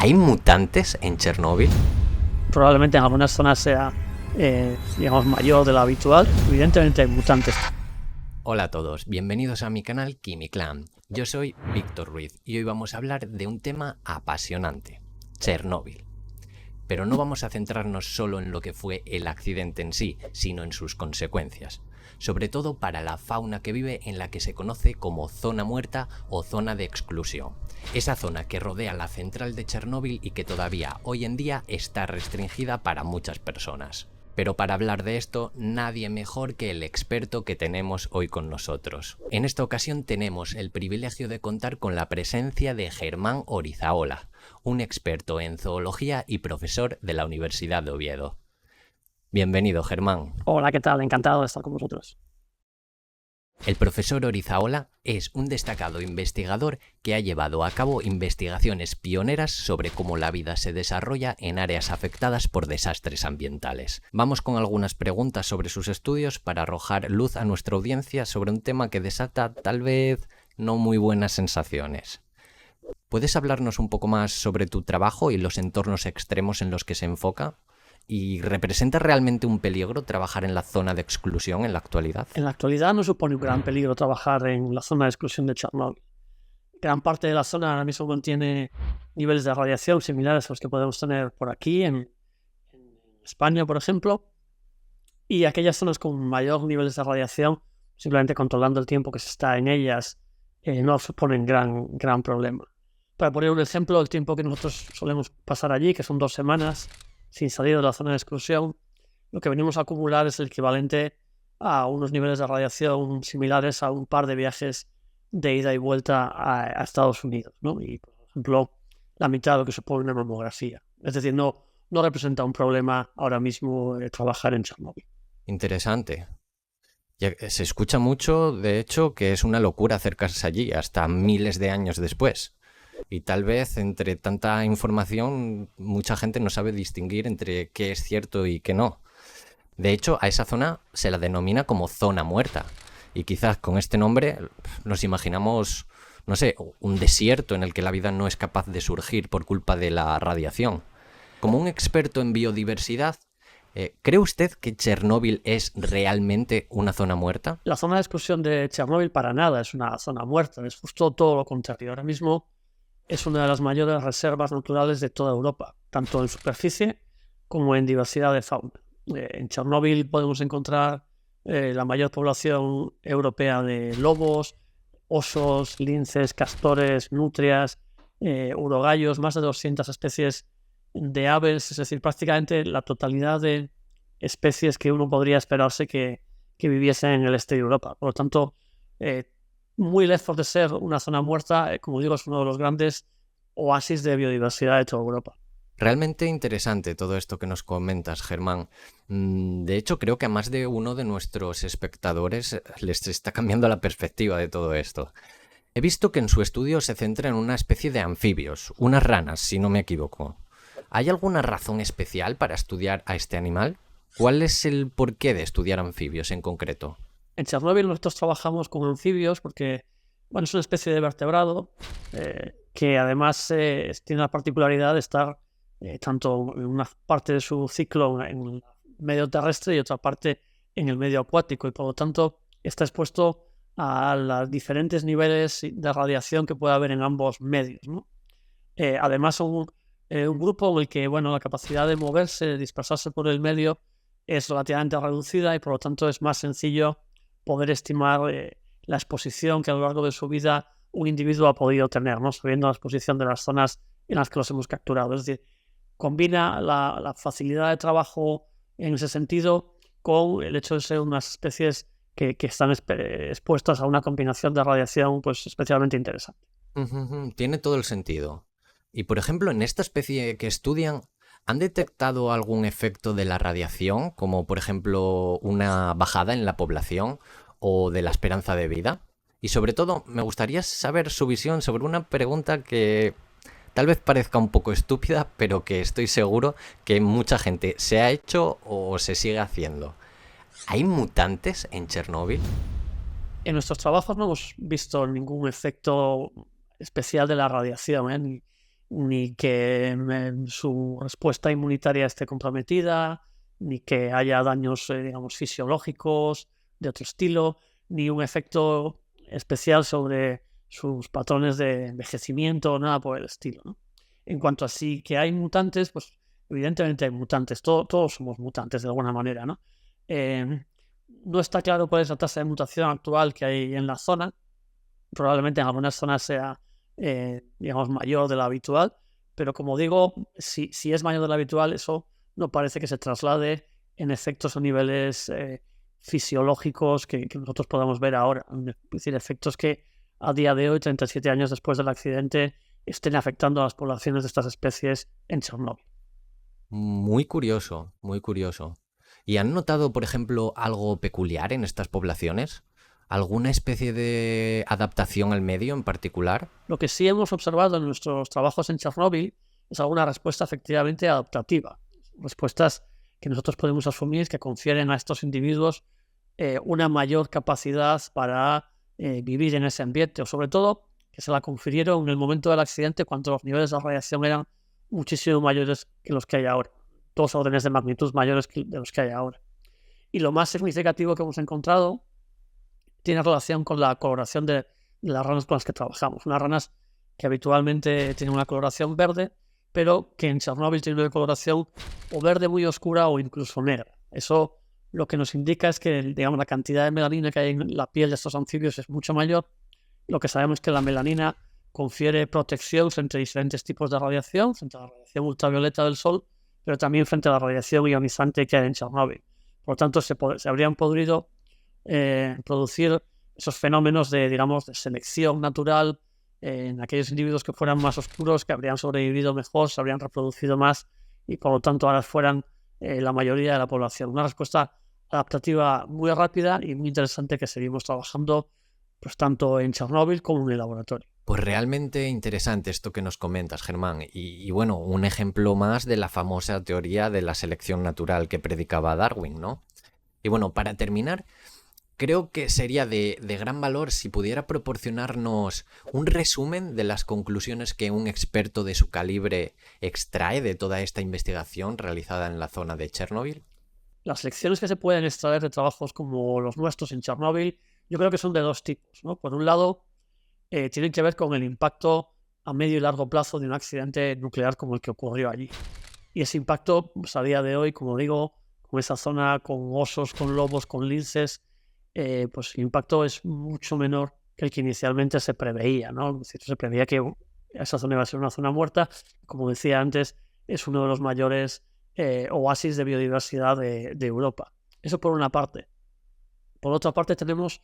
¿Hay mutantes en Chernóbil? Probablemente en algunas zonas sea, mayor de lo habitual. Evidentemente hay mutantes. Hola a todos, bienvenidos a mi canal Quimiclan. Yo soy Víctor Ruiz y hoy vamos a hablar de un tema apasionante, Chernóbil. Pero no vamos a centrarnos solo en lo que fue el accidente en sí, sino en sus consecuencias. Sobre todo para la fauna que vive en la que se conoce como zona muerta o zona de exclusión. Esa zona que rodea la central de Chernóbil y que todavía hoy en día está restringida para muchas personas. Pero para hablar de esto, nadie mejor que el experto que tenemos hoy con nosotros. En esta ocasión tenemos el privilegio de contar con la presencia de Germán Orizaola, un experto en zoología y profesor de la Universidad de Oviedo. Bienvenido, Germán. Hola, ¿qué tal? Encantado de estar con vosotros. El profesor Orizaola es un destacado investigador que ha llevado a cabo investigaciones pioneras sobre cómo la vida se desarrolla en áreas afectadas por desastres ambientales. Vamos con algunas preguntas sobre sus estudios para arrojar luz a nuestra audiencia sobre un tema que desata tal vez no muy buenas sensaciones. ¿Puedes hablarnos un poco más sobre tu trabajo y los entornos extremos en los que se enfoca? ¿Y representa realmente un peligro trabajar en la zona de exclusión en la actualidad? En la actualidad no supone un gran peligro trabajar en la zona de exclusión de Chernóbil. Gran parte de la zona ahora mismo contiene niveles de radiación similares a los que podemos tener por aquí, en España, por ejemplo. Y aquellas zonas con mayor niveles de radiación, simplemente controlando el tiempo que se está en ellas, no suponen gran problema. Para poner un ejemplo, el tiempo que nosotros solemos pasar allí, que son 2 semanas, sin salir de la zona de exclusión, lo que venimos a acumular es el equivalente a unos niveles de radiación similares a un par de viajes de ida y vuelta a Estados Unidos, ¿no? Y, por ejemplo, la mitad de lo que supone una mamografía. Es decir, no representa un problema ahora mismo trabajar en Chernóbil. Interesante. Se escucha mucho, de hecho, que es una locura acercarse allí, hasta miles de años después. Y tal vez entre tanta información mucha gente no sabe distinguir entre qué es cierto y qué no. De hecho, a esa zona se la denomina como zona muerta. Y quizás con este nombre nos imaginamos, no sé, un desierto en el que la vida no es capaz de surgir por culpa de la radiación. Como un experto en biodiversidad, ¿cree usted que Chernóbil es realmente una zona muerta? La zona de exclusión de Chernóbil para nada es una zona muerta, es justo todo lo contrario. Ahora mismo es una de las mayores reservas naturales de toda Europa, tanto en superficie como en diversidad de fauna. En Chernóbil podemos encontrar la mayor población europea de lobos, osos, linces, castores, nutrias, urogallos, más de 200 especies de aves, es decir, prácticamente la totalidad de especies que uno podría esperarse que viviesen en el este de Europa. Por lo tanto, muy lejos de ser una zona muerta, como digo, es uno de los grandes oasis de biodiversidad de toda Europa. Realmente interesante todo esto que nos comentas, Germán. De hecho, creo que a más de uno de nuestros espectadores les está cambiando la perspectiva de todo esto. He visto que en su estudio se centra en una especie de anfibios, unas ranas, si no me equivoco. ¿Hay alguna razón especial para estudiar a este animal? ¿Cuál es el porqué de estudiar anfibios en concreto? En Chernóbil nosotros trabajamos con anfibios porque es una especie de vertebrado que además tiene la particularidad de estar tanto en una parte de su ciclo en el medio terrestre y otra parte en el medio acuático, y por lo tanto está expuesto a los diferentes niveles de radiación que puede haber en ambos medios, ¿no? Además son un grupo en el que la capacidad de moverse, de dispersarse por el medio es relativamente reducida, y por lo tanto es más sencillo poder estimar la exposición que a lo largo de su vida un individuo ha podido tener, ¿no? Sabiendo la exposición de las zonas en las que los hemos capturado. Es decir, combina la facilidad de trabajo en ese sentido con el hecho de ser unas especies que están expuestas a una combinación de radiación pues especialmente interesante. Tiene todo el sentido. Y por ejemplo, en esta especie que estudian, ¿han detectado algún efecto de la radiación, como por ejemplo una bajada en la población o de la esperanza de vida? Y sobre todo, me gustaría saber su visión sobre una pregunta que tal vez parezca un poco estúpida, pero que estoy seguro que mucha gente se ha hecho o se sigue haciendo. ¿Hay mutantes en Chernóbil? En nuestros trabajos no hemos visto ningún efecto especial de la radiación, ni que su respuesta inmunitaria esté comprometida, ni que haya daños, digamos, fisiológicos de otro estilo, ni un efecto especial sobre sus patrones de envejecimiento, nada por el estilo, ¿no? En cuanto a sí que hay mutantes, pues evidentemente hay mutantes, todos somos mutantes de alguna manera, ¿no? No está claro cuál es la tasa de mutación actual que hay en la zona. Probablemente en algunas zonas sea, digamos, mayor de la habitual, pero como digo, si es mayor de la habitual, eso no parece que se traslade en efectos o niveles fisiológicos que nosotros podamos ver ahora. Es decir, efectos que a día de hoy, 37 años después del accidente, estén afectando a las poblaciones de estas especies en Chernóbil. Muy curioso, muy curioso. ¿Y han notado, por ejemplo, algo peculiar en estas poblaciones? ¿Alguna especie de adaptación al medio en particular? Lo que sí hemos observado en nuestros trabajos en Chernóbil es alguna respuesta efectivamente adaptativa. Respuestas que nosotros podemos asumir que confieren a estos individuos una mayor capacidad para vivir en ese ambiente, o sobre todo que se la confirieron en el momento del accidente cuando los niveles de radiación eran muchísimo mayores que los que hay ahora, 2 órdenes de magnitud mayores que de los que hay ahora. Y lo más significativo que hemos encontrado tiene relación con la coloración de las ranas con las que trabajamos. Unas ranas que habitualmente tienen una coloración verde, pero que en Chernóbil tienen una coloración o verde muy oscura o incluso negra. Eso lo que nos indica es que, digamos, la cantidad de melanina que hay en la piel de estos anfibios es mucho mayor. Lo que sabemos es que la melanina confiere protección frente a diferentes tipos de radiación, frente a la radiación ultravioleta del sol, pero también frente a la radiación ionizante que hay en Chernóbil. Por lo tanto, se habrían podido producir esos fenómenos de, digamos, de selección natural en aquellos individuos que fueran más oscuros, que habrían sobrevivido mejor, se habrían reproducido más y por lo tanto ahora fueran la mayoría de la población. Una respuesta adaptativa muy rápida y muy interesante que seguimos trabajando pues tanto en Chernóbil como en el laboratorio. Pues realmente interesante esto que nos comentas, Germán. Y bueno, un ejemplo más de la famosa teoría de la selección natural que predicaba Darwin, ¿no? Y bueno, para terminar, creo que sería de gran valor si pudiera proporcionarnos un resumen de las conclusiones que un experto de su calibre extrae de toda esta investigación realizada en la zona de Chernóbil. Las lecciones que se pueden extraer de trabajos como los nuestros en Chernóbil, yo creo que son de dos tipos, ¿no? Por un lado, tienen que ver con el impacto a medio y largo plazo de un accidente nuclear como el que ocurrió allí. Y ese impacto, pues a día de hoy, como digo, con esa zona, con osos, con lobos, con linces, pues el impacto es mucho menor que el que inicialmente se preveía, ¿no? Es decir, se preveía que esa zona iba a ser una zona muerta. Como decía antes, es uno de los mayores oasis de biodiversidad de Europa. Eso por una parte. Por otra parte, tenemos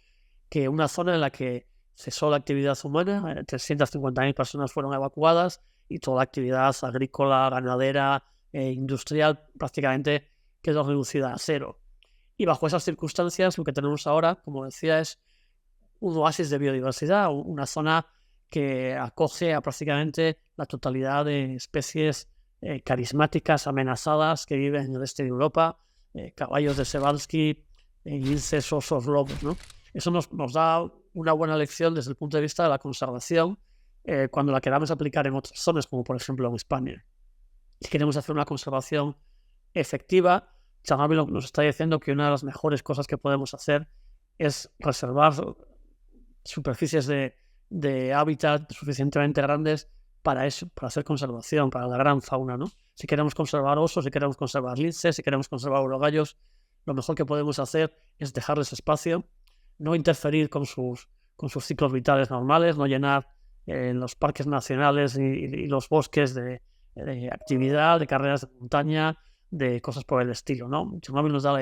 que una zona en la que cesó la actividad humana, 350.000 personas fueron evacuadas y toda la actividad agrícola, ganadera, industrial prácticamente quedó reducida a cero. Y bajo esas circunstancias lo que tenemos ahora, como decía, es un oasis de biodiversidad, una zona que acoge a prácticamente la totalidad de especies carismáticas, amenazadas, que viven en el este de Europa, caballos de Przewalski, linces, osos, lobos, ¿no? Eso nos da una buena lección desde el punto de vista de la conservación cuando la queramos aplicar en otras zonas, como por ejemplo en España. Si queremos hacer una conservación efectiva, Chernóbil nos está diciendo que una de las mejores cosas que podemos hacer es reservar superficies de hábitat suficientemente grandes para eso, para hacer conservación, para la gran fauna, ¿no? Si queremos conservar osos, si queremos conservar linces, si queremos conservar urogallos, lo mejor que podemos hacer es dejarles espacio, no interferir con sus ciclos vitales normales, no llenar los parques nacionales y los bosques de actividad, de carreras de montaña, de cosas por el estilo, ¿no? Chernóbil nos da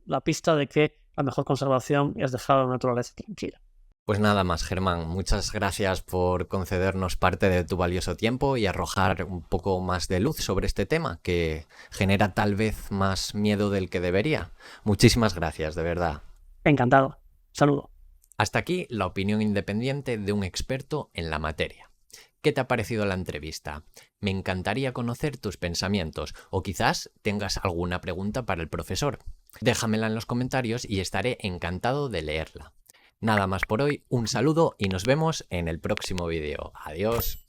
la pista de que la mejor conservación es dejar a la naturaleza tranquila. Pues nada más, Germán. Muchas gracias por concedernos parte de tu valioso tiempo y arrojar un poco más de luz sobre este tema, que genera tal vez más miedo del que debería. Muchísimas gracias, de verdad. Encantado. Saludo. Hasta aquí la opinión independiente de un experto en la materia. ¿Qué te ha parecido la entrevista? Me encantaría conocer tus pensamientos o quizás tengas alguna pregunta para el profesor. Déjamela en los comentarios y estaré encantado de leerla. Nada más por hoy, un saludo y nos vemos en el próximo vídeo. Adiós.